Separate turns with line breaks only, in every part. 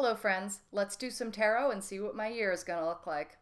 Hello friends, let's do some tarot and see what my year is gonna look like.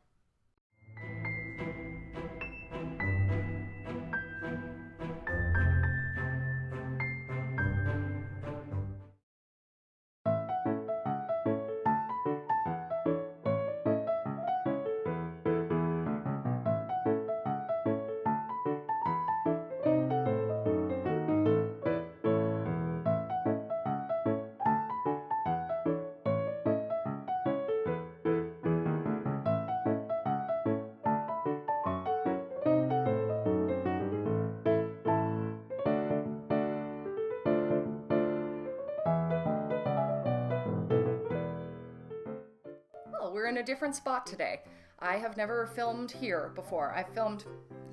Well, we're in a different spot today. I have never filmed here before. I've filmed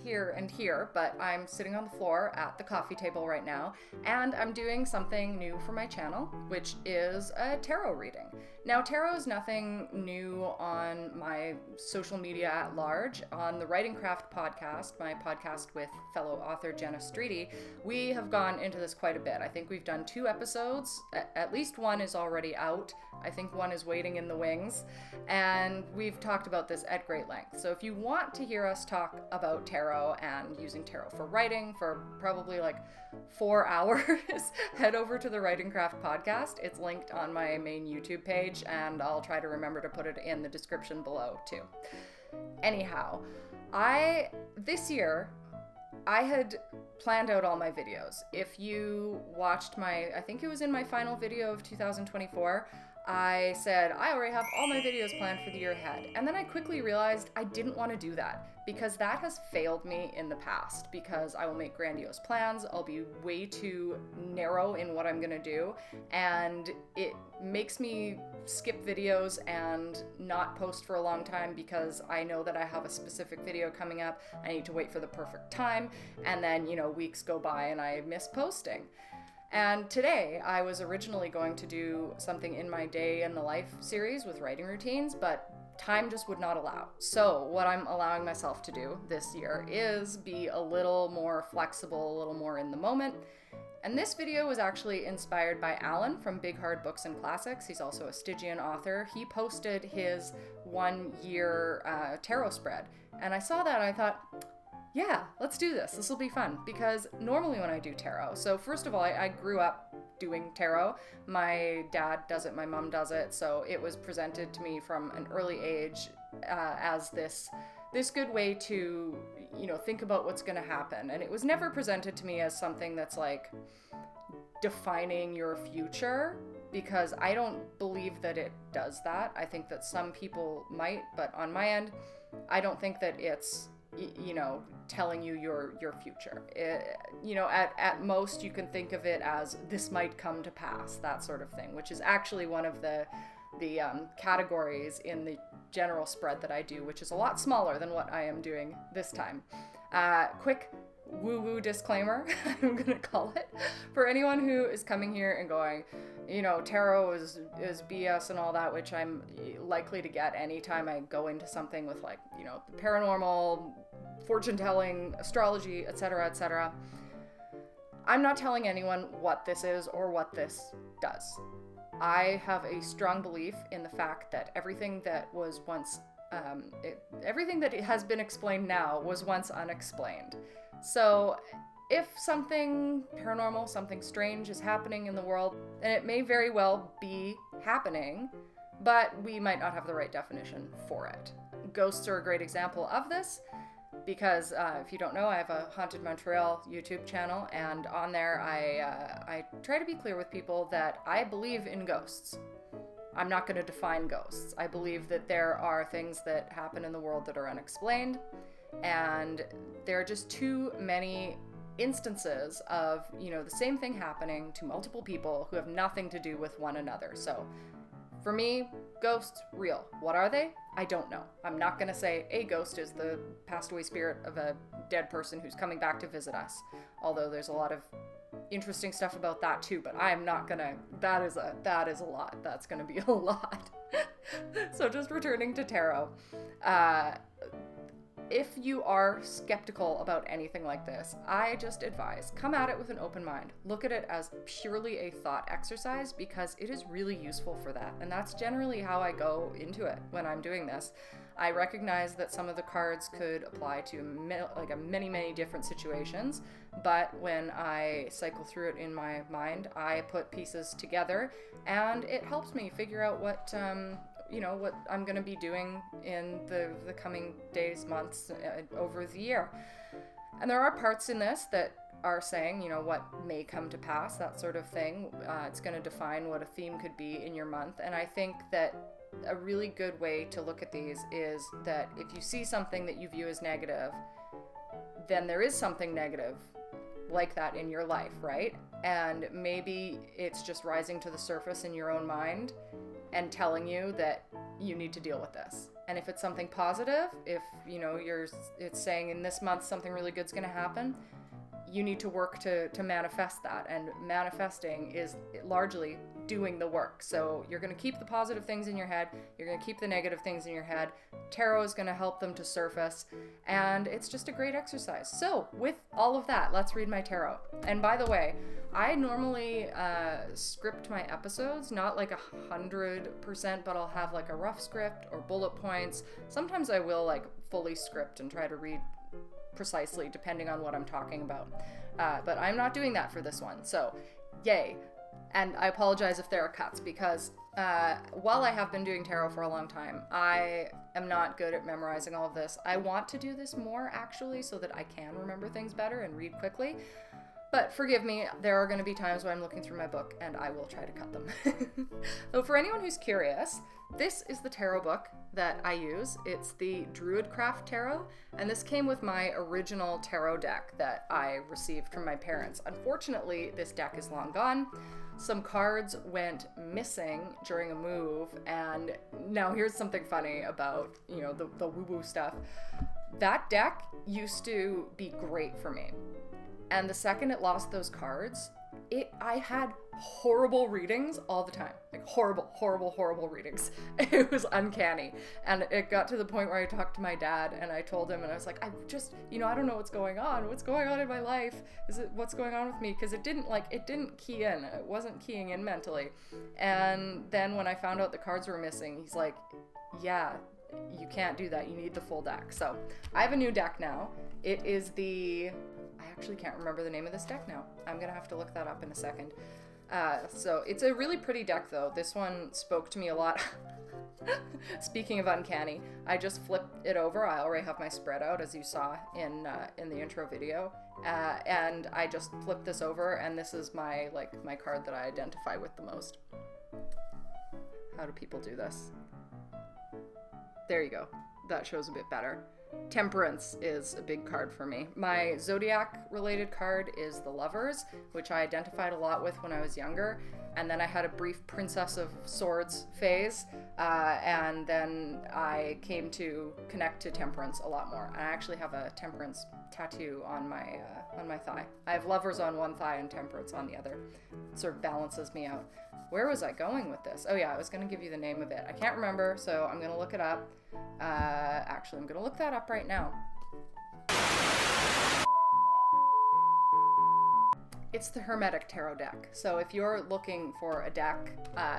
here and here, but I'm sitting on the floor at the coffee table right now, and I'm doing something new for my channel, which is a tarot reading. Now, tarot is nothing new on my social media at large. On the Writing Craft podcast, my podcast with fellow author Jenna Streety, we have gone into this quite a bit. I think we've done 2 episodes. At least one is already out. I think one is waiting in the wings, and we've talked about this at great length. So if you want to hear us talk about tarot and using tarot for writing for probably like 4 hours, head over to the Writing Craft podcast. It's linked on my main YouTube page, and I'll try to remember to put it in the description below too. Anyhow, this year, I had planned out all my videos. If you watched I think it was in my final video of 2024, I said I already have all my videos planned for the year ahead. And then I quickly realized I didn't want to do that because that has failed me in the past, because I will make grandiose plans, I'll be way too narrow in what I'm going to do, and it makes me skip videos and not post for a long time because I know that I have a specific video coming up. I need to wait for the perfect time, and then, weeks go by and I miss posting. And today, I was originally going to do something in my day in the life series with writing routines, but time just would not allow. So what I'm allowing myself to do this year is be a little more flexible, a little more in the moment. And this video was actually inspired by Alan from Big Hard Books and Classics. He's also a Stygian author. He posted his 1-year tarot spread. And I saw that and I thought, yeah, let's do this. This will be fun, because normally when I do tarot, so first of all, I grew up doing tarot. My dad does it, my mom does it, so it was presented to me from an early age as this good way to, think about what's going to happen. And it was never presented to me as something that's like defining your future, because I don't believe that it does that. I think that some people might, but on my end, I don't think that it's telling you your future. At most you can think of it as this might come to pass, that sort of thing, which is actually one of the categories in the general spread that I do, which is a lot smaller than what I am doing this time. Quick woo-woo disclaimer, I'm gonna call it, for anyone who is coming here and going, tarot is BS and all that, which I'm likely to get anytime I go into something with the paranormal, fortune telling, astrology, etc., etc. I'm not telling anyone what this is or what this does. I have a strong belief in the fact that everything that was once, everything that has been explained now was once unexplained. So if something paranormal, something strange is happening in the world, then it may very well be happening, but we might not have the right definition for it. Ghosts are a great example of this, because if you don't know, I have a Haunted Montreal YouTube channel, and on there I try to be clear with people that I believe in ghosts. I'm not going to define ghosts. I believe that there are things that happen in the world that are unexplained, and there are just too many instances of, the same thing happening to multiple people who have nothing to do with one another. So for me, ghosts, real. What are they? I don't know. I'm not going to say a ghost is the passed away spirit of a dead person who's coming back to visit us, although there's a lot of interesting stuff about that too, but I am not gonna, that is a lot. That's gonna be a lot. So just returning to tarot. if you are skeptical about anything like this, I just advise, come at it with an open mind. Look at it as purely a thought exercise, because it is really useful for that. And that's generally how I go into it when I'm doing this. I recognize that some of the cards could apply to many, many different situations, but when I cycle through it in my mind, I put pieces together, and it helps me figure out what I'm going to be doing in the coming days, months, over the year. And there are parts in this that are saying, what may come to pass, that sort of thing. It's going to define what a theme could be in your month. And I think that a really good way to look at these is that if you see something that you view as negative, then there is something negative like that in your life, right? And maybe it's just rising to the surface in your own mind and telling you that you need to deal with this. And if it's something positive, if it's saying in this month something really good's going to happen, you need to work to manifest that. And manifesting is largely doing the work. So you're going to keep the positive things in your head, you're going to keep the negative things in your head. Tarot is going to help them to surface, and it's just a great exercise. So with all of that, let's read my tarot. And by the way, I normally script my episodes, not like 100%, but I'll have like a rough script or bullet points. Sometimes I will fully script and try to read precisely depending on what I'm talking about. But I'm not doing that for this one, so yay. And I apologize if there are cuts, because while I have been doing tarot for a long time, I am not good at memorizing all of this. I want to do this more, actually, so that I can remember things better and read quickly. But forgive me, there are going to be times when I'm looking through my book, and I will try to cut them. So for anyone who's curious, this is the tarot book that I use. It's the Druidcraft Tarot, and this came with my original tarot deck that I received from my parents. Unfortunately, this deck is long gone. Some cards went missing during a move, and now here's something funny about, the woo-woo stuff. That deck used to be great for me. And the second it lost those cards, I had horrible readings all the time. Like horrible readings. It was uncanny. And it got to the point where I talked to my dad and I told him, and I was like, I just, I don't know what's going on. What's going on in my life? What's going on with me? Because it didn't key in. It wasn't keying in mentally. And then when I found out the cards were missing, he's like, yeah, you can't do that. You need the full deck. So I have a new deck now. It is I actually can't remember the name of this deck now. I'm going to have to look that up in a second. So it's a really pretty deck, though. This one spoke to me a lot. Speaking of uncanny, I just flipped it over. I already have my spread out, as you saw in the intro video. And I just flipped this over, and this is my card that I identify with the most. How do people do this? There you go. That shows a bit better. Temperance is a big card for me. My zodiac related card is the Lovers, which I identified a lot with when I was younger, and then I had a brief Princess of Swords phase, and then I came to connect to Temperance a lot more. I actually have a Temperance tattoo on my thigh. I have Lovers on one thigh and Temperance on the other. It sort of balances me out. Where was I going with this? Oh yeah, I was going to give you the name of it. I can't remember, so I'm going to look it up. Actually, I'm going to look that up right now. It's the Hermetic Tarot deck. So if you're looking for a deck,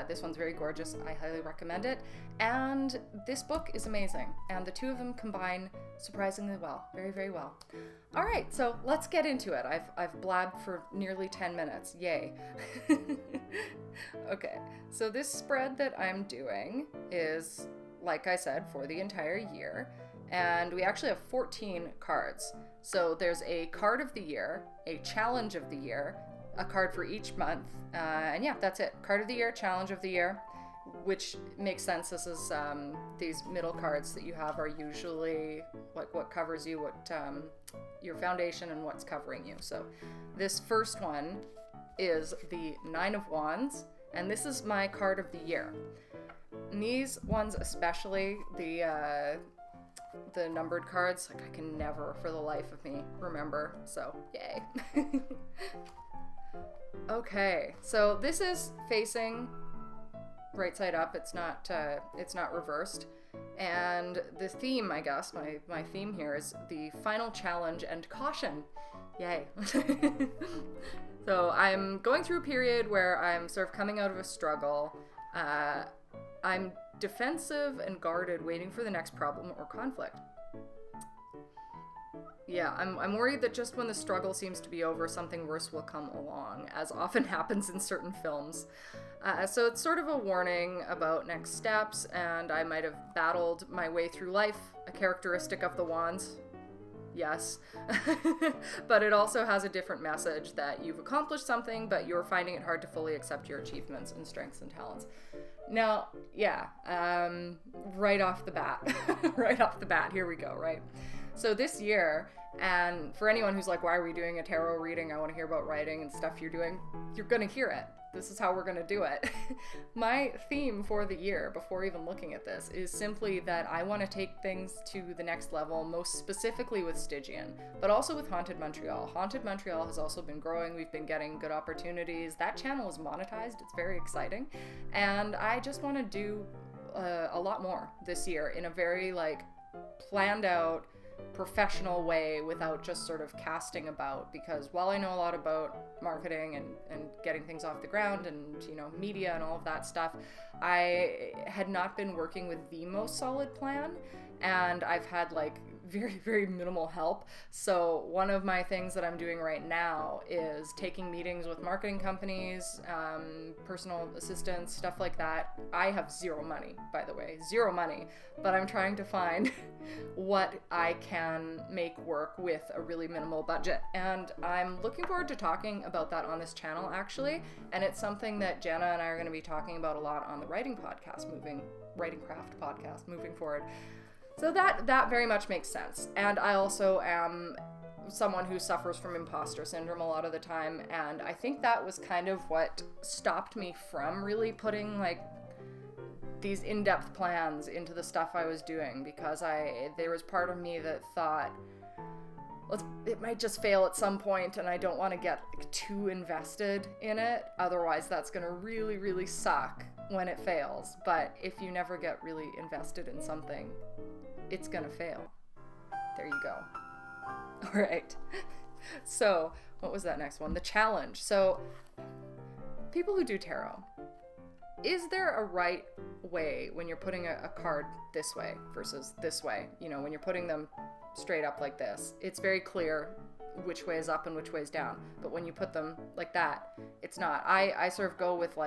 this one's very gorgeous. I highly recommend it. And this book is amazing. And the two of them combine surprisingly well. Very, very well. All right, so let's get into it. I've blabbed for nearly 10 minutes. Yay. Okay, so this spread that I'm doing is, like I said, for the entire year. And we actually have 14 cards. So there's a card of the year, a challenge of the year, a card for each month, and yeah, that's it. Card of the year, challenge of the year, which makes sense. This is these middle cards that you have are usually like what covers you, what your foundation and what's covering you. So this first one is the Nine of Wands, and this is my card of the year. And these ones especially, the numbered cards, like I can never for the life of me remember, so yay. Okay, so this is facing right side up. It's not reversed, And the theme, I guess, my theme here is the final challenge and caution. Yay. So I'm going through a period where I'm sort of coming out of a struggle. I'm defensive and guarded, waiting for the next problem or conflict. Yeah, I'm worried that just when the struggle seems to be over, something worse will come along, as often happens in certain films. So it's sort of a warning about next steps, and I might have battled my way through life, a characteristic of the wands. Yes. But it also has a different message that you've accomplished something, but you're finding it hard to fully accept your achievements and strengths and talents. Now, yeah, right off the bat, here we go, right? So this year, and for anyone who's like, why are we doing a tarot reading? I want to hear about writing and stuff you're doing. You're going to hear it. This is how we're going to do it. My theme for the year, before even looking at this, is simply that I want to take things to the next level, most specifically with Stygian, but also with Haunted Montreal. Haunted Montreal has also been growing. We've been getting good opportunities. That channel is monetized. It's very exciting. And I just want to do a lot more this year in a very planned out, professional way without just sort of casting about, because while I know a lot about marketing and getting things off the ground and media and all of that stuff, I had not been working with the most solid plan, and I've had very, very minimal help. So one of my things that I'm doing right now is taking meetings with marketing companies, personal assistants, stuff like that. I have zero money, by the way, but I'm trying to find what I can make work with a really minimal budget. And I'm looking forward to talking about that on this channel, actually. And it's something that Jenna and I are going to be talking about a lot on the Writing Craft podcast moving forward. So that very much makes sense. And I also am someone who suffers from imposter syndrome a lot of the time, and I think that was kind of what stopped me from really putting these in-depth plans into the stuff I was doing, because there was part of me that thought, it might just fail at some point, and I don't want to get too invested in it. Otherwise, that's going to really, really suck when it fails. But if you never get really invested in something, it's gonna fail. There you go. All right. So what was that next one? The challenge. So people who do tarot, is there a right way when you're putting a card this way versus this way? When you're putting them straight up like this, it's very clear which way is up and which way is down. But when you put them like that, it's not. I sort of go with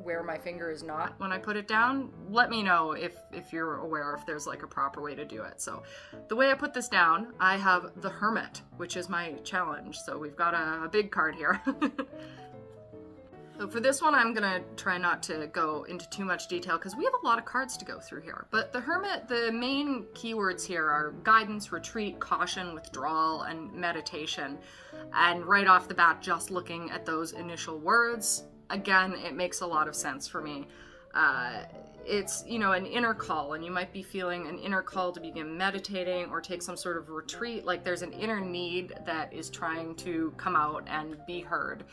where my finger is not when I put it down. Let me know if you're aware if there's a proper way to do it. So the way I put this down, I have the Hermit, which is my challenge. So we've got a big card here. So for this one, I'm gonna try not to go into too much detail because we have a lot of cards to go through here. But the Hermit, the main keywords here are guidance, retreat, caution, withdrawal, and meditation. And right off the bat, just looking at those initial words, again, it makes a lot of sense for me. It's, an inner call, and you might be feeling an inner call to begin meditating or take some sort of retreat. There's an inner need that is trying to come out and be heard.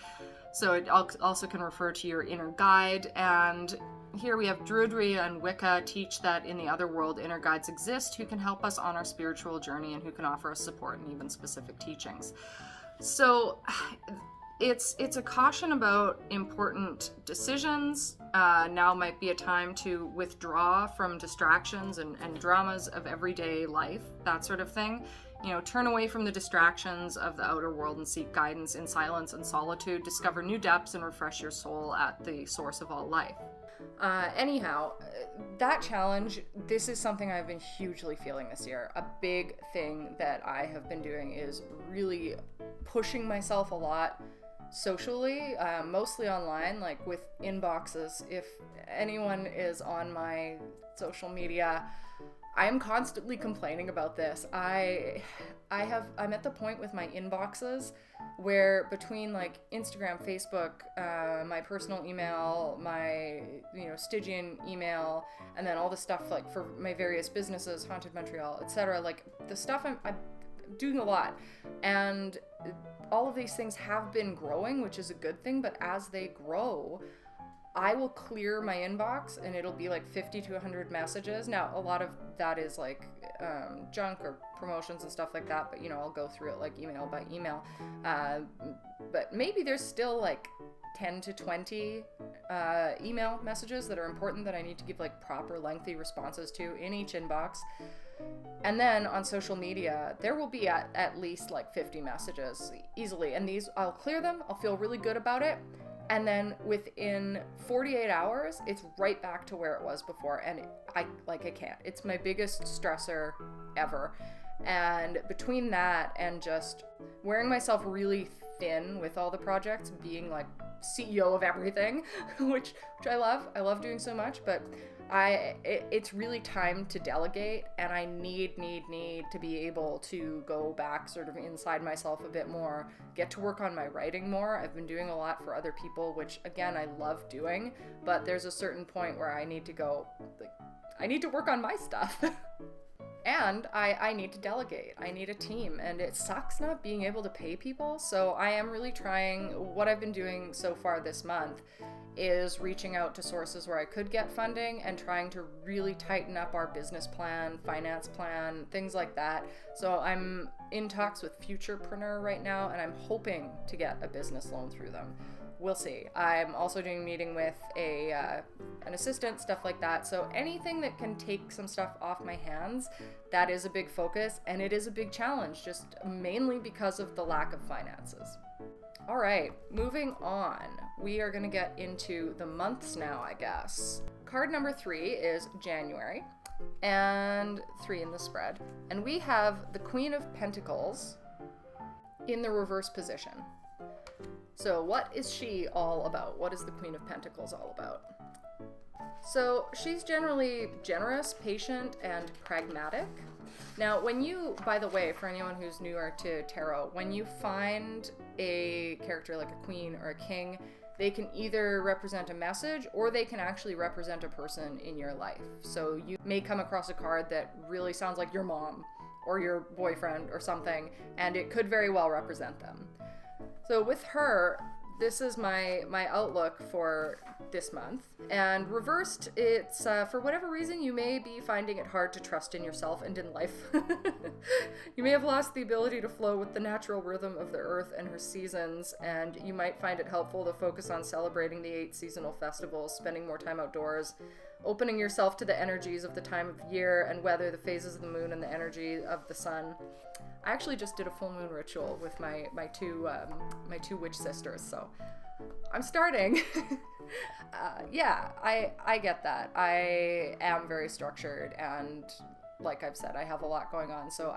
So it also can refer to your inner guide. And here we have Druidry and Wicca teach that in the other world, inner guides exist who can help us on our spiritual journey and who can offer us support and even specific teachings. So it's a caution about important decisions. Now might be a time to withdraw from distractions and dramas of everyday life, that sort of thing. Turn away from the distractions of the outer world and seek guidance in silence and solitude. Discover new depths and refresh your soul at the source of all life. Anyhow, that challenge, this is something I've been hugely feeling this year. A big thing that I have been doing is really pushing myself a lot socially, mostly online, with inboxes. If anyone is on my social media, I am constantly complaining about this. I'm at the point with my inboxes where between Instagram, Facebook, my personal email, my Stygian email, and then all the stuff for my various businesses, Haunted Montreal, etc. The stuff I'm doing a lot, and all of these things have been growing, which is a good thing. But as they grow, I will clear my inbox and it'll be like 50 to 100 messages. Now, a lot of that is like junk or promotions and stuff like that, but I'll go through it like email by email. But maybe there's still like 10 to 20 email messages that are important that I need to give like proper lengthy responses to in each inbox. And then on social media, there will be at least like 50 messages easily. And these, I'll clear them. I'll feel really good about it. And then within 48 hours, it's right back to where it was before. And I can't. It's my biggest stressor ever. And between that and just wearing myself really thin with all the projects, being like CEO of everything, which I love. I love doing so much, but it's really time to delegate, and I need to be able to go back sort of inside myself a bit more, get to work on my writing more. I've been doing a lot for other people, which again, I love doing, but there's a certain point where I need to go, like, I need to work on my stuff. And I need to delegate. I need a team, and it sucks not being able to pay people. So I am really trying. What I've been doing so far this month is reaching out to sources where I could get funding and trying to really tighten up our business plan, finance plan, things like that. So I'm in talks with Futurepreneur right now, and I'm hoping to get a business loan through them. We'll see. I'm also doing a meeting with an assistant, stuff like that. So anything that can take some stuff off my hands, that is a big focus, and it is a big challenge, just mainly because of the lack of finances. All right, moving on. We are going to get into the months now, I guess. Card number 3 is January, and 3 in the spread. And we have the Queen of Pentacles in the reverse position. So what is she all about? What is the Queen of Pentacles all about? So she's generally generous, patient, and pragmatic. Now, by the way, for anyone who's newer to tarot, when you find a character like a queen or a king, they can either represent a message or they can actually represent a person in your life. So you may come across a card that really sounds like your mom or your boyfriend or something, and it could very well represent them. So with her, this is my outlook for this month. And reversed, it's for whatever reason, you may be finding it hard to trust in yourself and in life. You may have lost the ability to flow with the natural rhythm of the earth and her seasons, and you might find it helpful to focus on celebrating the 8 seasonal festivals, spending more time outdoors, opening yourself to the energies of the time of year and weather, the phases of the moon, and the energy of the sun. I actually just did a full moon ritual with my two witch sisters, so I'm starting. Yeah, I get that. I am very structured, and like I've said, I have a lot going on, so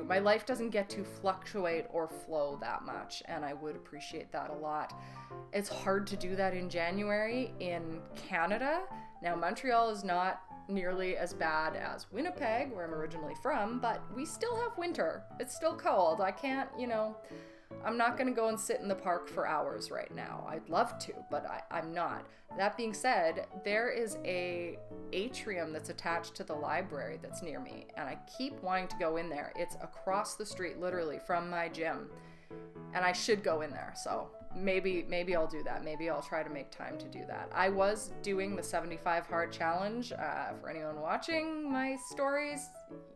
my life doesn't get to fluctuate or flow that much, and I would appreciate that a lot. It's hard to do that in January in Canada. Now, Montreal is not nearly as bad as Winnipeg, where I'm originally from, but we still have winter. It's still cold. I can't, I'm not going to go and sit in the park for hours right now. I'd love to, but I'm not. That being said, there is a atrium that's attached to the library that's near me, and I keep wanting to go in there. It's across the street, literally, from my gym, and I should go in there, so maybe I'll do that. Maybe I'll try to make time to do that. I was doing the 75 hard challenge. For anyone watching my stories,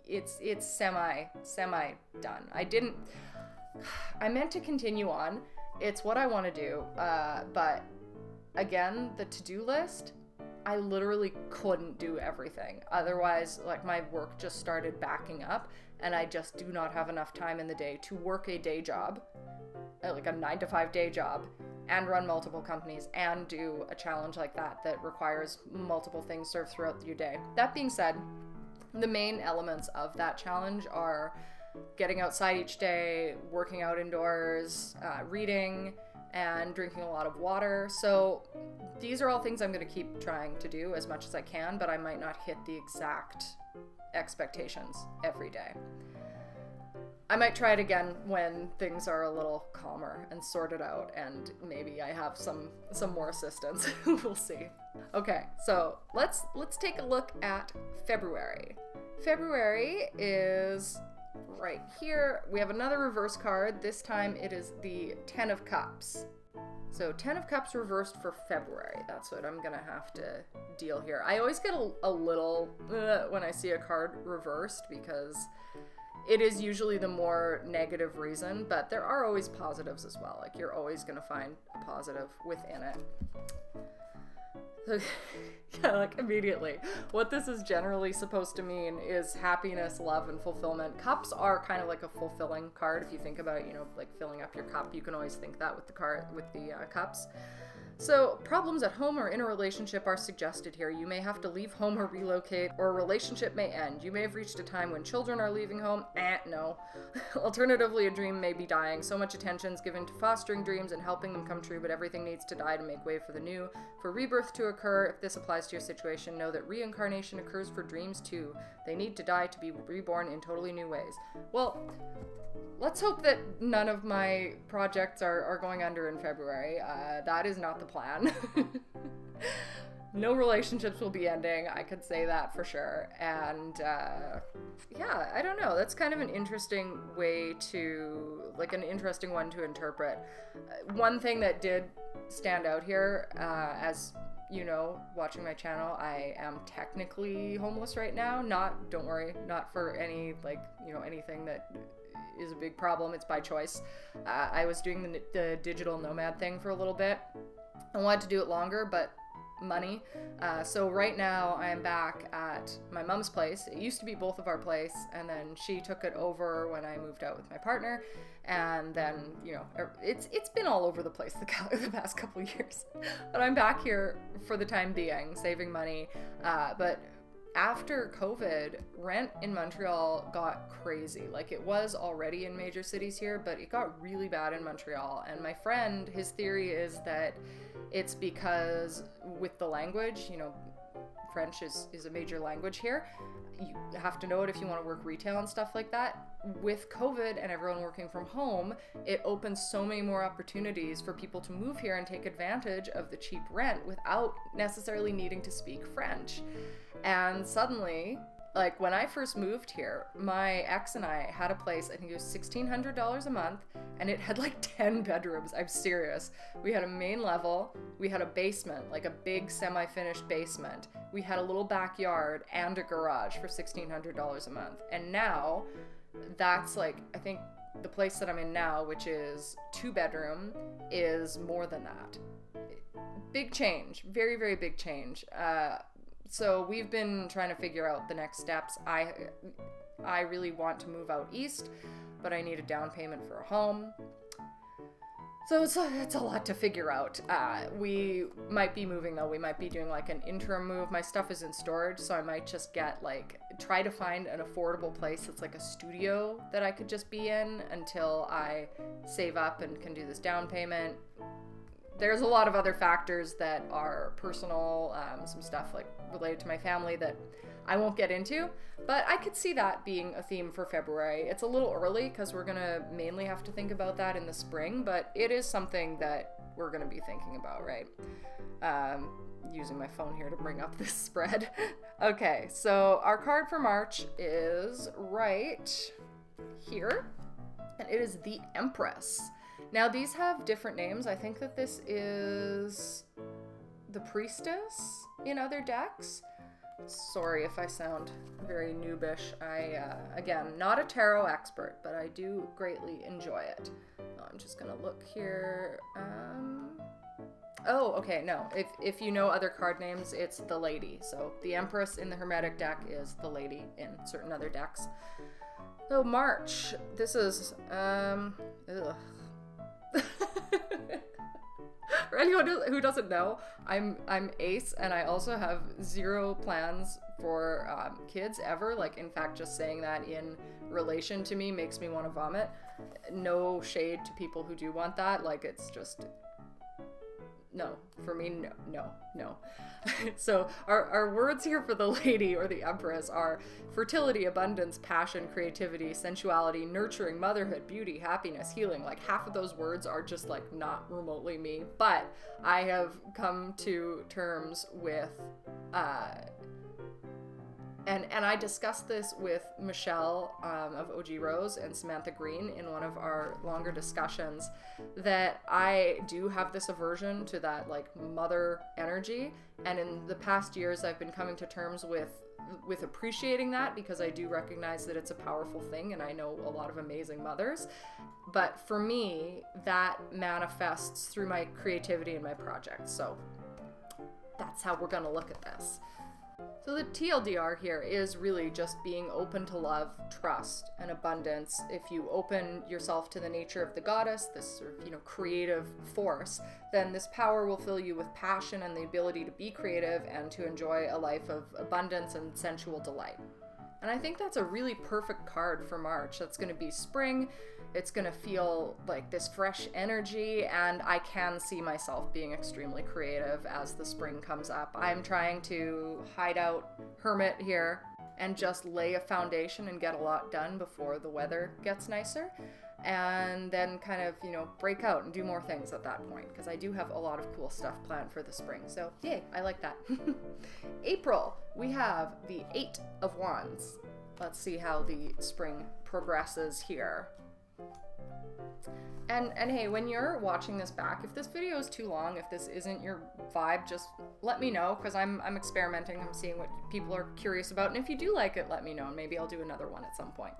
it's semi done. I meant to continue on. It's what I want to do, but again, the to-do list, I literally couldn't do everything. Otherwise, like, my work just started backing up, and I just do not have enough time in the day to work a day job, like a 9-to-5 day job, and run multiple companies and do a challenge like that requires multiple things served throughout your day. That being said, the main elements of that challenge are getting outside each day, working out indoors, reading, and drinking a lot of water. So these are all things I'm going to keep trying to do as much as I can, but I might not hit the exact expectations every day. I might try it again when things are a little calmer and sorted out, and maybe I have some more assistance. We'll see. Okay, so let's take a look at February. February is right here. We have another reverse card. This time it is the 10 of Cups. So 10 of Cups reversed for February. That's what I'm gonna have to deal here. I always get a little when I see a card reversed because it is usually the more negative reason, but there are always positives as well. Like, you're always gonna find a positive within it. So, yeah, like, immediately. What this is generally supposed to mean is happiness, love, and fulfillment. Cups are kind of like a fulfilling card. If you think about it, you know, like filling up your cup, you can always think that with the cups. So, problems at home or in a relationship are suggested here. You may have to leave home or relocate, or a relationship may end. You may have reached a time when children are leaving home. No. Alternatively, a dream may be dying. So much attention is given to fostering dreams and helping them come true, but everything needs to die to make way for the new. For rebirth to occur, if this applies to your situation, know that reincarnation occurs for dreams too. They need to die to be reborn in totally new ways. Well, let's hope that none of my projects are going under in February. That is not the plan. No relationships will be ending, I could say that for sure. And yeah, I don't know. That's kind of an interesting way to, like, an interesting one to interpret. One thing that did stand out here, as you know, watching my channel, I am technically homeless right now. Don't worry, not for any, like, you know, anything that is a big problem. It's by choice. I was doing the digital nomad thing for a little bit. I wanted to do it longer, but money. So right now I am back at my mom's place. It used to be both of our place, and then she took it over when I moved out with my partner. And then, you know, it's been all over the place the past couple of years. But I'm back here for the time being, saving money. But after COVID, rent in Montreal got crazy. Like, it was already in major cities here, but it got really bad in Montreal. And my friend, his theory is that it's because with the language, you know, French is a major language here. You have to know it if you want to work retail and stuff like that. With COVID and everyone working from home, it opens so many more opportunities for people to move here and take advantage of the cheap rent without necessarily needing to speak French. And suddenly, like, when I first moved here, my ex and I had a place, I think it was $1,600 a month, and it had like 10 bedrooms. I'm serious. We had a main level, we had a basement, like a big semi-finished basement. We had a little backyard and a garage for $1,600 a month. And now, that's like, I think the place that I'm in now, which is 2-bedroom, is more than that. Big change. Very, very big change. So we've been trying to figure out the next steps. I really want to move out east, but I need a down payment for a home. So it's a lot to figure out. We might be moving though. We might be doing like an interim move. My stuff is in storage, so I might just try to find an affordable place that's like a studio that I could just be in until I save up and can do this down payment. There's a lot of other factors that are personal, some stuff like related to my family that I won't get into, but I could see that being a theme for February. It's a little early because we're gonna mainly have to think about that in the spring, but it is something that we're gonna be thinking about, right? Using my phone here to bring up this spread. Okay, so our card for March is right here, and it is the Empress. Now, these have different names. I think that this is the Priestess in other decks. Sorry if I sound very noobish. Again, not a tarot expert, but I do greatly enjoy it. I'm just gonna look here. Oh, okay, no. If you know other card names, it's the Lady. So the Empress in the Hermetic deck is the Lady in certain other decks. So March, this is, For anyone who doesn't know, I'm ace, and I also have 0 plans for kids ever. Like, in fact, just saying that in relation to me makes me want to vomit. No shade to people who do want that. Like, it's just no. For me, no. So our words here for the Lady or the Empress are fertility, abundance, passion, creativity, sensuality, nurturing, motherhood, beauty, happiness, healing. Like, half of those words are just like not remotely me, but I have come to terms with And I discussed this with Michelle of OG Rose and Samantha Green in one of our longer discussions, that I do have this aversion to that like mother energy. And in the past years, I've been coming to terms with appreciating that, because I do recognize that it's a powerful thing, and I know a lot of amazing mothers. But for me, that manifests through my creativity and my projects. So that's how we're gonna look at this. So the TLDR here is really just being open to love, trust, and abundance. If you open yourself to the nature of the goddess, this sort of, creative force, then this power will fill you with passion and the ability to be creative and to enjoy a life of abundance and sensual delight. And I think that's a really perfect card for March. That's going to be spring. It's going to feel like this fresh energy, and I can see myself being extremely creative as the spring comes up. I'm trying to hide out, hermit here, and just lay a foundation and get a lot done before the weather gets nicer, and then kind of, break out and do more things at that point, because I do have a lot of cool stuff planned for the spring. So yay, I like that. April, we have the 8 of Wands. Let's see how the spring progresses here. And hey, when you're watching this back, if this video is too long, if this isn't your vibe, just let me know, because I'm experimenting. I'm seeing what people are curious about, and if you do like it, let me know, and maybe I'll do another one at some point.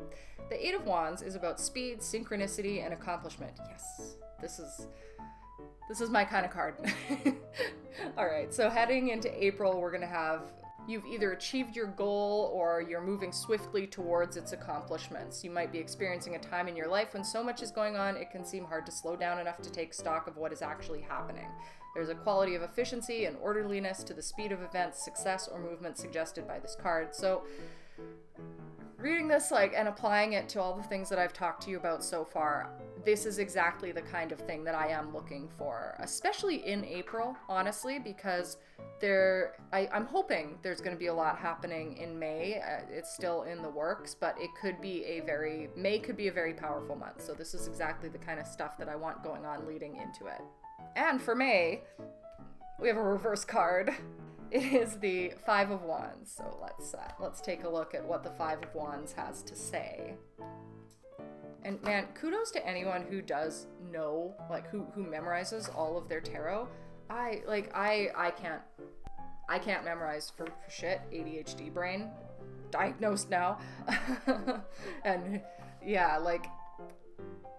The 8 of Wands is about speed, synchronicity, and accomplishment. Yes, this is my kind of card. All right, so heading into April, we're gonna have you've either achieved your goal or you're moving swiftly towards its accomplishments. You might be experiencing a time in your life when so much is going on, it can seem hard to slow down enough to take stock of what is actually happening. There's a quality of efficiency and orderliness to the speed of events, success, or movement suggested by this card. So reading this and applying it to all the things that I've talked to you about so far, this is exactly the kind of thing that I am looking for, especially in April, honestly, because I'm hoping there's going to be a lot happening in May. It's still in the works, but May could be a very powerful month. So this is exactly the kind of stuff that I want going on leading into it. And for May, we have a reverse card. It is the 5 of Wands. So let's take a look at what the 5 of Wands has to say. And man, kudos to anyone who does know, who memorizes all of their tarot. I can't memorize for shit. ADHD brain, diagnosed now. And yeah,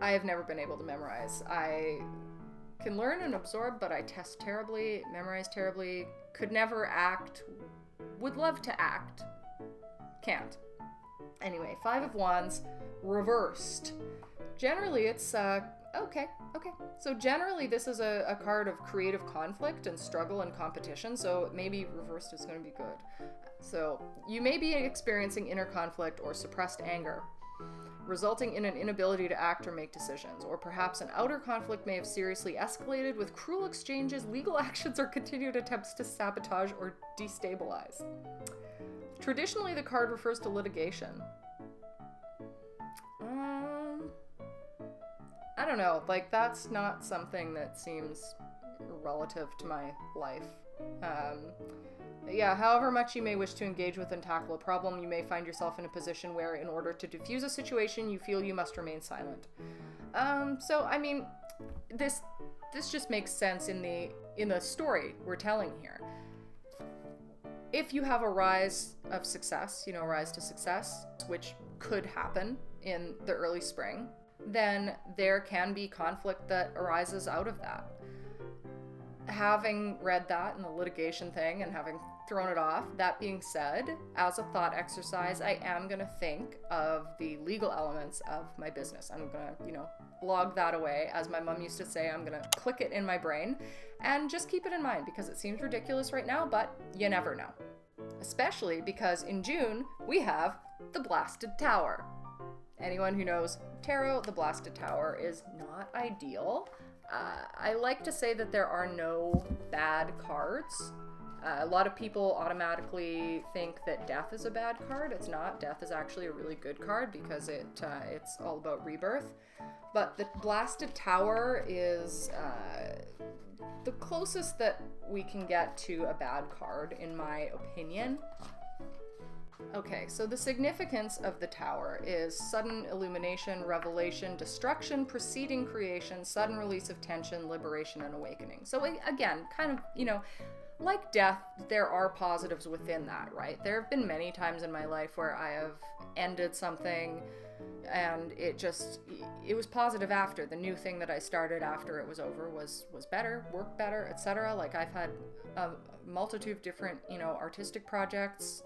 I have never been able to memorize. I can learn and absorb, but I test terribly, memorize terribly, could never act, would love to act, can't. Anyway, 5 of Wands, reversed. Generally, it's, okay. So generally, this is a card of creative conflict and struggle and competition, so maybe reversed is going to be good. So you may be experiencing inner conflict or suppressed anger, resulting in an inability to act or make decisions, or perhaps an outer conflict may have seriously escalated with cruel exchanges, legal actions, or continued attempts to sabotage or destabilize. Traditionally, the card refers to litigation. I don't know, that's not something that seems relative to my life. Yeah, however much you may wish to engage with and tackle a problem, you may find yourself in a position where, in order to diffuse a situation, you feel you must remain silent. So, I mean, this just makes sense in the story we're telling here. If you have a rise of success, rise to success, which could happen in the early spring, then there can be conflict that arises out of that. Having read that and the litigation thing and having thrown it off, that being said, as a thought exercise, I am going to think of the legal elements of my business. I'm going to, log that away. As my mom used to say, I'm going to click it in my brain and just keep it in mind, because it seems ridiculous right now, but you never know. Especially because in June, we have the Blasted Tower. Anyone who knows tarot, the Blasted Tower is not ideal. I like to say that there are no bad cards. A lot of people automatically think that death is a bad card. It's not. Death is actually a really good card because it's all about rebirth. But the Blasted Tower is the closest that we can get to a bad card, in my opinion. Okay, so the significance of the tower is sudden illumination, revelation, destruction, preceding creation, sudden release of tension, liberation, and awakening. So again, kind of, like death, there are positives within that, right? There have been many times in my life where I have ended something and it was positive after. The new thing that I started after it was over was better, worked better, etc. Like I've had a multitude of different, artistic projects,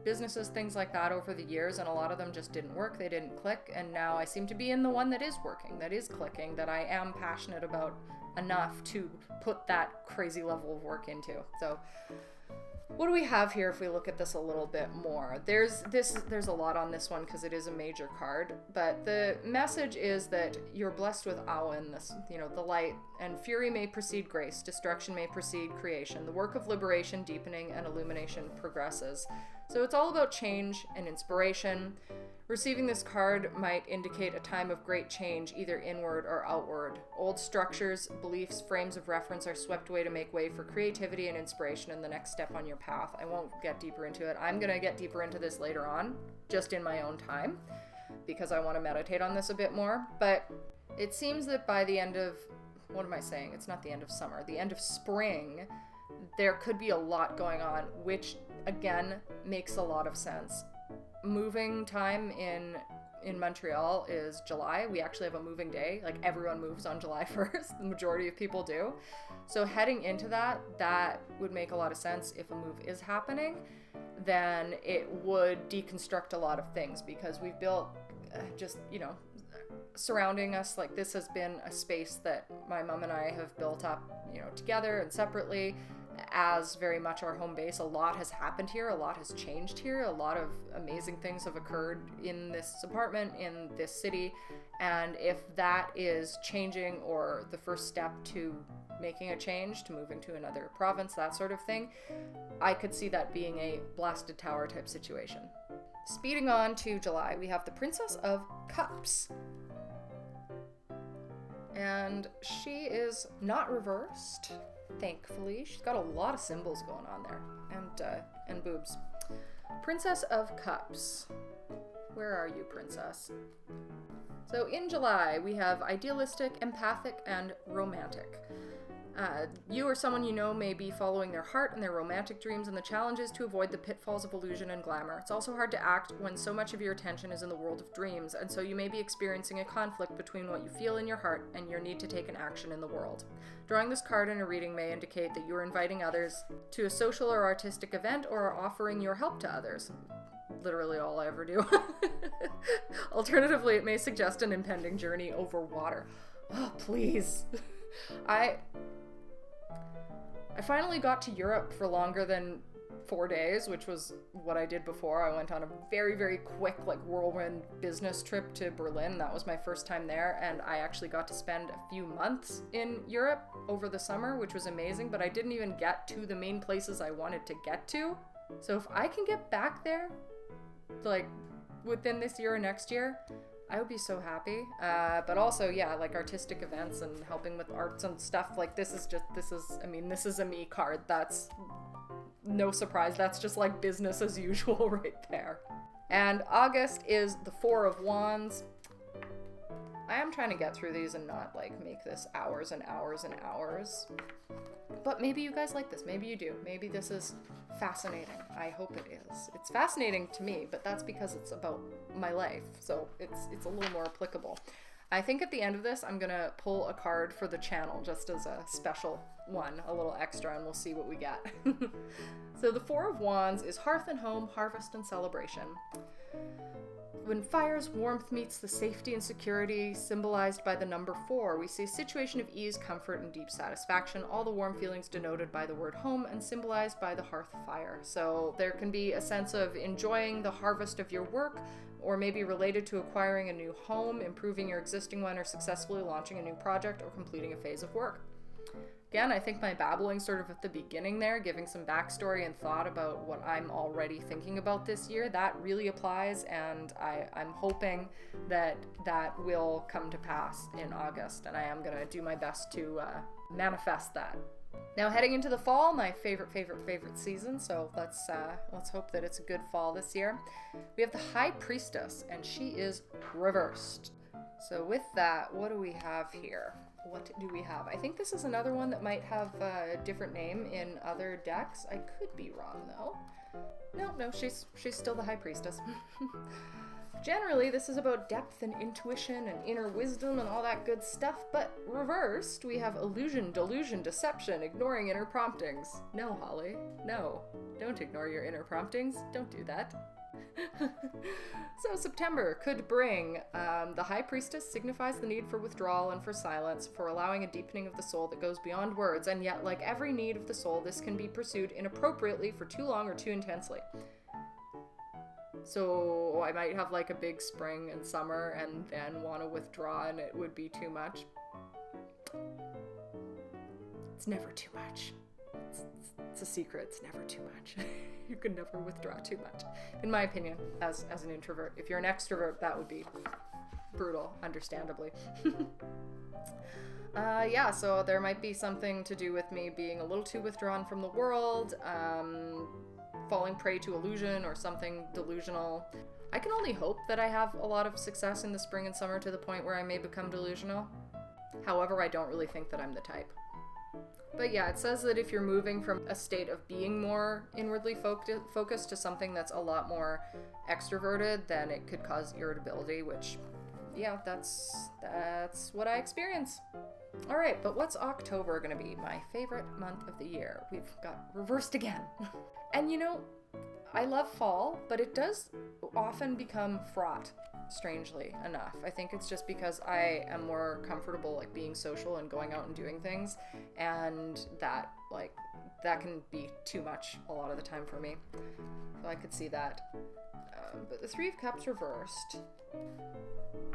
businesses, things like that over the years, and a lot of them just didn't work, they didn't click, and now I seem to be in the one that is working, that is clicking, that I am passionate about enough to put that crazy level of work into. So what do we have here if we look at this a little bit more? There's a lot on this one because it is a major card, but the message is that you're blessed with Awen, this, the light, and fury may precede grace, destruction may precede creation. The work of liberation, deepening, and illumination progresses. So it's all about change and inspiration. Receiving this card might indicate a time of great change, either inward or outward. Old structures, beliefs, frames of reference are swept away to make way for creativity and inspiration in the next step on your path. I won't get deeper into it. I'm going to get deeper into this later on, just in my own time, because I want to meditate on this a bit more. But it seems that by the end of, what am I saying? It's not the end of summer, the end of spring, there could be a lot going on, which again makes a lot of sense. Moving time in Montreal is July. We actually have a moving day. Like everyone moves on July 1st. The majority of people do. So heading into that would make a lot of sense. If a move is happening, then it would deconstruct a lot of things because we've built surrounding us, like this has been a space that my mom and I have built up, together and separately as very much our home base. A lot has happened here, a lot has changed here, a lot of amazing things have occurred in this apartment, in this city, and if that is changing or the first step to making a change, to moving to another province, that sort of thing, I could see that being a blasted tower type situation. Speeding on to July, we have the Princess of Cups. And she is not reversed, thankfully. She's got a lot of symbols going on there, and boobs. Princess of Cups. Where are you, princess? So in July, we have idealistic, empathic, and romantic. You or someone you know may be following their heart and their romantic dreams, and the challenge is to avoid the pitfalls of illusion and glamour. It's also hard to act when so much of your attention is in the world of dreams, and so you may be experiencing a conflict between what you feel in your heart and your need to take an action in the world. Drawing this card in a reading may indicate that you are inviting others to a social or artistic event or are offering your help to others. Literally all I ever do. Alternatively, it may suggest an impending journey over water. Oh, please. I finally got to Europe for longer than 4 days, which was what I did before. I went on a very, very quick, whirlwind business trip to Berlin. That was my first time there, and I actually got to spend a few months in Europe over the summer, which was amazing, but I didn't even get to the main places I wanted to get to. So if I can get back there, within this year or next year, I would be so happy. But also, yeah, artistic events and helping with arts and stuff, this is a me card. That's no surprise. That's just business as usual right there. And August is the Four of Wands. I am trying to get through these and not make this hours and hours and hours. But maybe you guys like this. Maybe you do. Maybe this is fascinating. I hope it is. It's fascinating to me, but that's because it's about my life. So it's a little more applicable. I think at the end of this, I'm going to pull a card for the channel just as a special one, a little extra, and we'll see what we get. So the Four of Wands is hearth and home, harvest and celebration. When fire's warmth meets the safety and security symbolized by the number 4, we see a situation of ease, comfort, and deep satisfaction, all the warm feelings denoted by the word home and symbolized by the hearth fire. So there can be a sense of enjoying the harvest of your work, or maybe related to acquiring a new home, improving your existing one, or successfully launching a new project or completing a phase of work. Again, I think my babbling sort of at the beginning there, giving some backstory and thought about what I'm already thinking about this year, that really applies, and I'm hoping that will come to pass in August, and I am going to do my best to manifest that. Now heading into the fall, my favorite season, so let's hope that it's a good fall this year. We have the High Priestess, and she is reversed. So with that, what do we have here? What do we have? I think this is another one that might have a different name in other decks. I could be wrong though. No, she's still the High Priestess. Generally, this is about depth and intuition and inner wisdom and all that good stuff, but reversed, we have illusion, delusion, deception, ignoring inner promptings. No, Holly, no. Don't ignore your inner promptings. Don't do that. So September could bring, the High Priestess signifies the need for withdrawal and for silence, for allowing a deepening of the soul that goes beyond words, and yet, like every need of the soul, this can be pursued inappropriately for too long or too intensely. So I might have like a big spring and summer and then want to withdraw and it would be too much. It's never too much. It's a secret. It's never too much. You can never withdraw too much. In my opinion, as an introvert. If you're an extrovert, that would be brutal, understandably. Yeah, so there might be something to do with me being a little too withdrawn from the world, falling prey to illusion or something delusional. I can only hope that I have a lot of success in the spring and summer to the point where I may become delusional. However, I don't really think that I'm the type. But yeah, it says that if you're moving from a state of being more inwardly focused to something that's a lot more extroverted, then it could cause irritability, which, yeah, that's what I experience. All right, but what's October gonna be? My favorite month of the year. We've got reversed again. And you know, I love fall, but it does often become fraught, strangely enough. I think it's just because I am more comfortable like being social and going out and doing things, and that can be too much a lot of the time for me. So I could see that. But the Three of Cups reversed.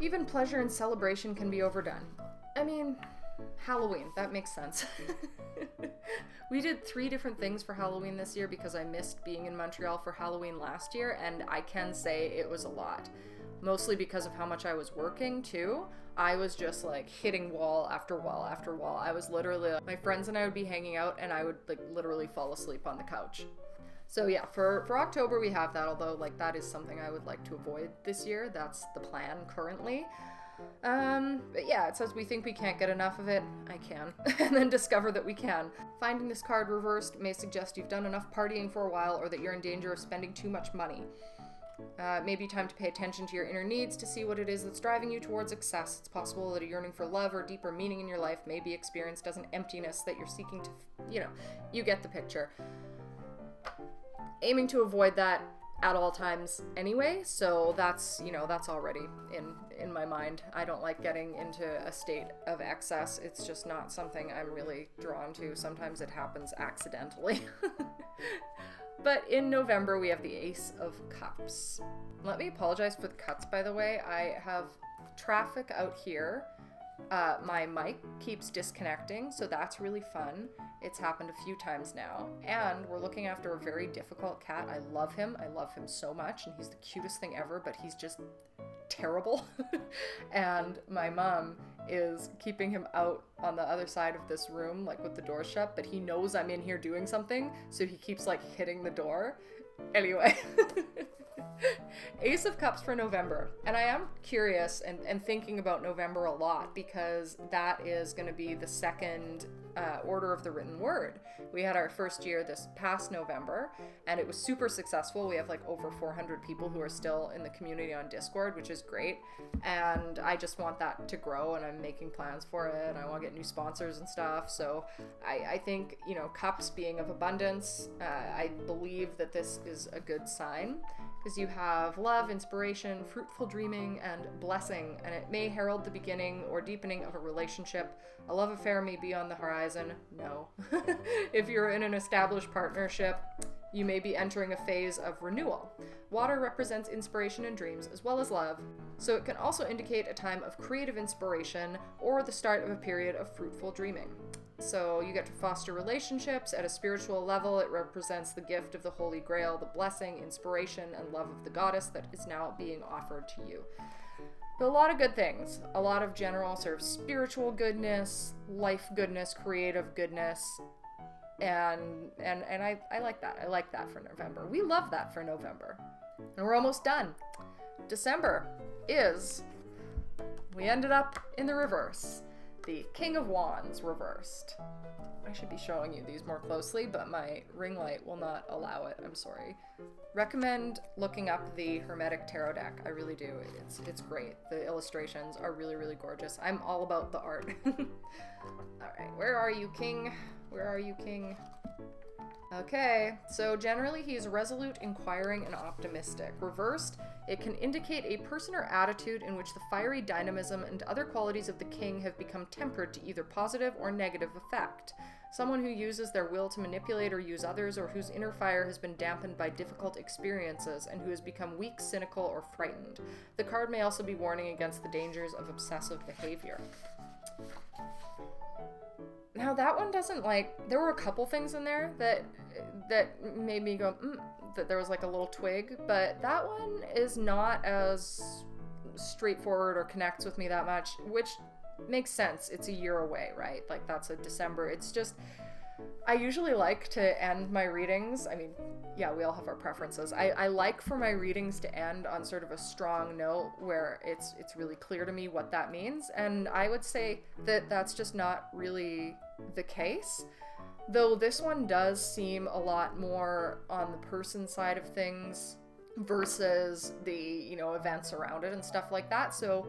Even pleasure and celebration can be overdone. I mean, Halloween, that makes sense. We did 3 different things for Halloween this year because I missed being in Montreal for Halloween last year, and I can say it was a lot. Mostly because of how much I was working too. I was just like hitting wall after wall after wall. I was literally, my friends and I would be hanging out and I would like literally fall asleep on the couch. So yeah, for October we have that, although like that is something I would like to avoid this year. That's the plan currently. But yeah, it says we think we can't get enough of it. I can. And then discover that we can. Finding this card reversed may suggest you've done enough partying for a while or that you're in danger of spending too much money. It may be time to pay attention to your inner needs to see what it is that's driving you towards excess. It's possible that a yearning for love or deeper meaning in your life may be experienced as an emptiness that you're seeking to, you get the picture. Aiming to avoid that at all times anyway, so that's already in my mind. I don't like getting into a state of excess. It's just not something I'm really drawn to. Sometimes it happens accidentally. But in November, we have the Ace of Cups. Let me apologize for the cuts, by the way. I have traffic out here. My mic keeps disconnecting, so that's really fun. It's happened a few times now. And we're looking after a very difficult cat. I love him so much, and he's the cutest thing ever, but he's just terrible. And my mom is keeping him out on the other side of this room, like with the door shut, but he knows I'm in here doing something, so he keeps like hitting the door. Anyway. Ace of Cups for November. And I am curious and thinking about November a lot because that is going to be the second order of the written word. We had our first year this past November and it was super successful. We have like over 400 people who are still in the community on Discord, which is great. And I just want that to grow and I'm making plans for it and I want to get new sponsors and stuff. So I think, cups being of abundance, I believe that this is a good sign. Because you have love, inspiration, fruitful dreaming, and blessing, and it may herald the beginning or deepening of a relationship. A love affair may be on the horizon. No. If you're in an established partnership, you may be entering a phase of renewal. Water represents inspiration and dreams, as well as love, so it can also indicate a time of creative inspiration or the start of a period of fruitful dreaming. So you get to foster relationships at a spiritual level. It represents the gift of the Holy Grail, the blessing, inspiration, and love of the goddess that is now being offered to you. But a lot of good things. A lot of general sort of spiritual goodness, life goodness, creative goodness. And I like that. I like that for November. We love that for November. And we're almost done. December is, we ended up in the reverse. The King of Wands reversed. I should be showing you these more closely, but my ring light will not allow it. I'm sorry. Recommend looking up the Hermetic Tarot deck. I really do. It's great. The illustrations are really, really gorgeous. I'm all about the art. All right, where are you, King? Where are you, King? Okay, so generally he's resolute, inquiring, and optimistic. Reversed, it can indicate a person or attitude in which the fiery dynamism and other qualities of the king have become tempered to either positive or negative effect. Someone who uses their will to manipulate or use others, or whose inner fire has been dampened by difficult experiences, and who has become weak, cynical, or frightened. The card may also be warning against the dangers of obsessive behavior. Now that one doesn't, like, there were a couple things in there that made me go, that there was like a little twig, but that one is not as straightforward or connects with me that much, which makes sense. It's a year away, right? Like, that's a December. It's just, I usually like to end my readings. I mean, yeah, we all have our preferences. I like for my readings to end on sort of a strong note where it's really clear to me what that means. And I would say that that's just not really the case. Though this one does seem a lot more on the person side of things versus the, you know, events around it and stuff like that. So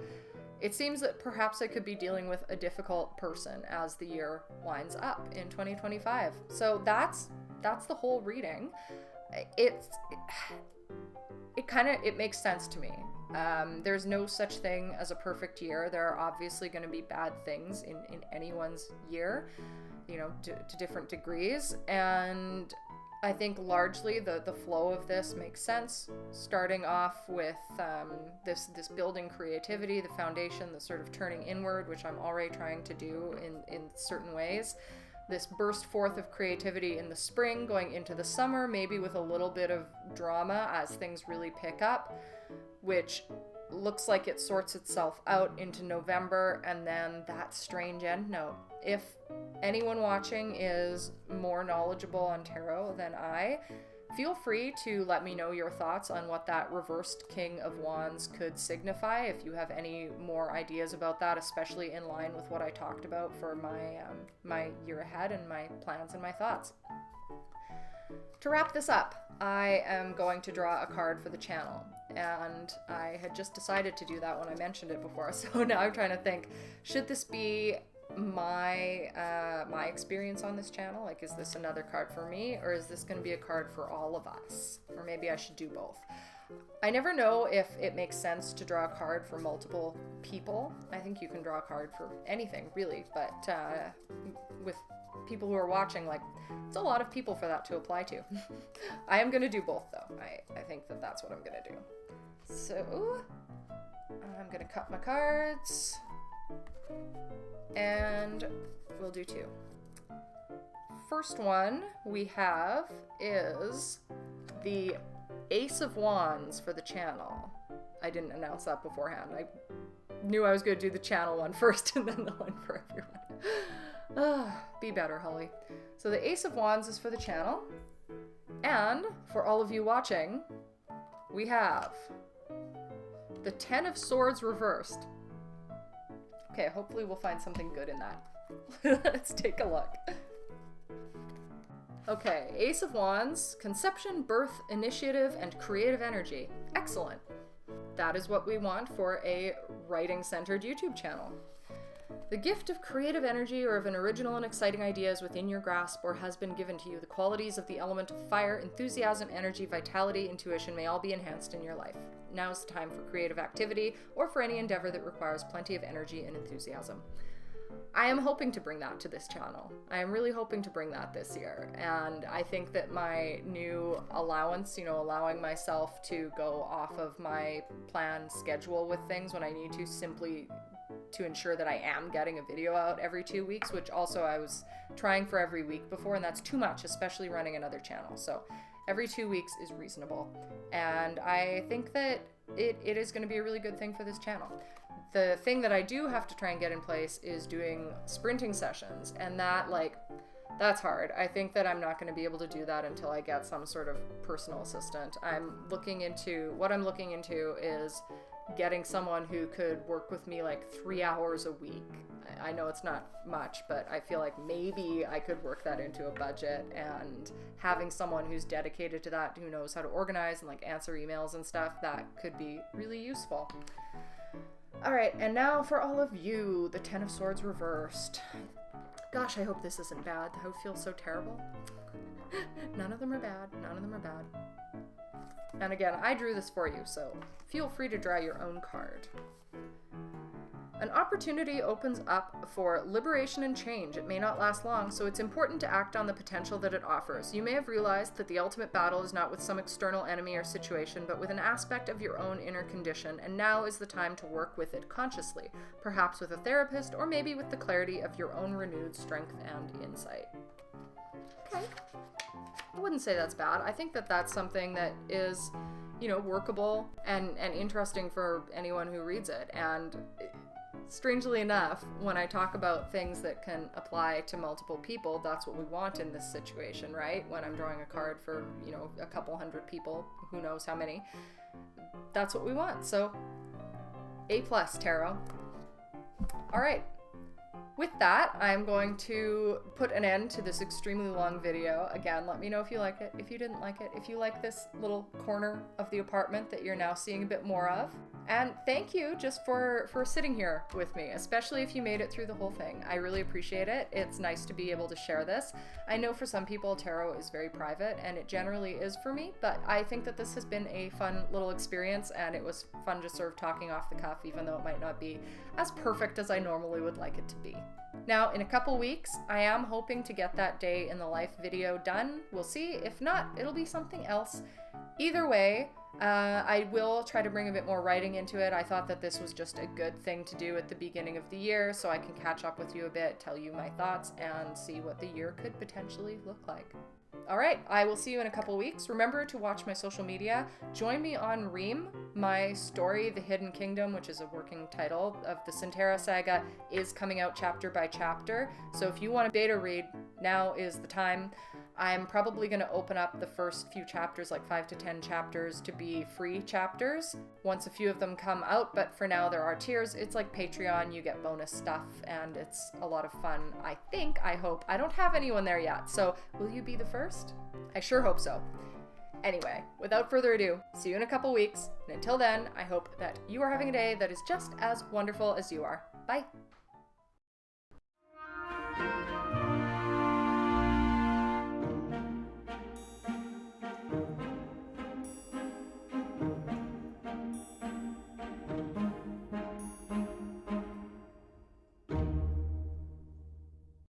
it seems that perhaps I could be dealing with a difficult person as the year winds up in 2025. So that's the whole reading. It makes sense to me. There's no such thing as a perfect year. There are obviously going to be bad things in anyone's year, you know, to different degrees. And I think largely the flow of this makes sense, starting off with this building creativity, the foundation, the sort of turning inward, which I'm already trying to do in certain ways. This burst forth of creativity in the spring, going into the summer, maybe with a little bit of drama as things really pick up, which looks like it sorts itself out into November, and then that strange end note. If anyone watching is more knowledgeable on tarot than I, feel free to let me know your thoughts on what that reversed King of Wands could signify, if you have any more ideas about that, especially in line with what I talked about for my year ahead and my plans and my thoughts. To wrap this up, I am going to draw a card for the channel, and I had just decided to do that when I mentioned it before, so now I'm trying to think, should this be my experience on this channel? Like, is this another card for me, or is this going to be a card for all of us? Or maybe I should do both. I never know if it makes sense to draw a card for multiple people. I think you can draw a card for anything, really, but with people who are watching, like, it's a lot of people for that to apply to. I am going to do both, though. I think that that's what I'm going to do. So, I'm going to cut my cards, and we'll do two. First one we have is the Ace of Wands for the channel. I didn't announce that beforehand. I knew I was going to do the channel one first and then the one for everyone. Be better, Holly. So the Ace of Wands is for the channel. And for all of you watching, we have the Ten of Swords reversed. Okay, hopefully we'll find something good in that. Let's take a look. Okay, Ace of Wands, conception, birth, initiative, and creative energy. Excellent. That is what we want for a writing-centered YouTube channel. The gift of creative energy or of an original and exciting idea is within your grasp or has been given to you. The qualities of the element of fire, enthusiasm, energy, vitality, intuition may all be enhanced in your life. Now is the time for creative activity or for any endeavor that requires plenty of energy and enthusiasm. I am hoping to bring that to this channel. I am really hoping to bring that this year. And I think that my new allowance, allowing myself to go off of my planned schedule with things when I need to, simply to ensure that I am getting a video out every 2 weeks, which also I was trying for every week before, and that's too much, especially running another channel. So every 2 weeks is reasonable. And I think that it is going to be a really good thing for this channel. The thing that I do have to try and get in place is doing sprinting sessions, and that, That's hard. I think that I'm not going to be able to do that until I get some sort of personal assistant. What I'm looking into is getting someone who could work with me like 3 hours a week. I know it's not much, but I feel like maybe I could work that into a budget, and having someone who's dedicated to that, who knows how to organize and like answer emails and stuff, that could be really useful. All right, and now for all of you, the Ten of Swords reversed. Gosh, I hope this isn't bad. That would feel so terrible. None of them are bad. None of them are bad. And again, I drew this for you, so feel free to draw your own card. An opportunity opens up for liberation and change. It may not last long, so it's important to act on the potential that it offers. You may have realized that the ultimate battle is not with some external enemy or situation, but with an aspect of your own inner condition, and now is the time to work with it consciously, perhaps with a therapist, or maybe with the clarity of your own renewed strength and insight. Okay. I wouldn't say that's bad. I think that that's something that is, workable and interesting for anyone who reads it. And strangely enough, when I talk about things that can apply to multiple people, that's what we want in this situation, right? When I'm drawing a card for, a couple hundred people, who knows how many, that's what we want. So, A+, tarot. All right. With that, I'm going to put an end to this extremely long video. Again, let me know if you like it, if you didn't like it, if you like this little corner of the apartment that you're now seeing a bit more of. And thank you just for sitting here with me, especially if you made it through the whole thing. I really appreciate it. It's nice to be able to share this. I know for some people tarot is very private, and it generally is for me, but I think that this has been a fun little experience, and it was fun just sort of talking off the cuff, even though it might not be as perfect as I normally would like it to be. Now, in a couple weeks, I am hoping to get that day in the life video done. We'll see. If not, it'll be something else. Either way, I will try to bring a bit more writing into it. I thought that this was just a good thing to do at the beginning of the year, so I can catch up with you a bit, tell you my thoughts, and see what the year could potentially look like. All right, I will see you in a couple weeks. Remember to watch my social media. Join me on Ream. My story, The Hidden Kingdom, which is a working title of the Centera saga, is coming out chapter by chapter. So if you want a beta read, now is the time. I'm probably going to open up the first few chapters, like 5 to 10 chapters, to be free chapters once a few of them come out, but for now there are tiers. It's like Patreon, you get bonus stuff, and it's a lot of fun, I hope. I don't have anyone there yet, so will you be the first? I sure hope so. Anyway, without further ado, see you in a couple weeks, and until then, I hope that you are having a day that is just as wonderful as you are. Bye!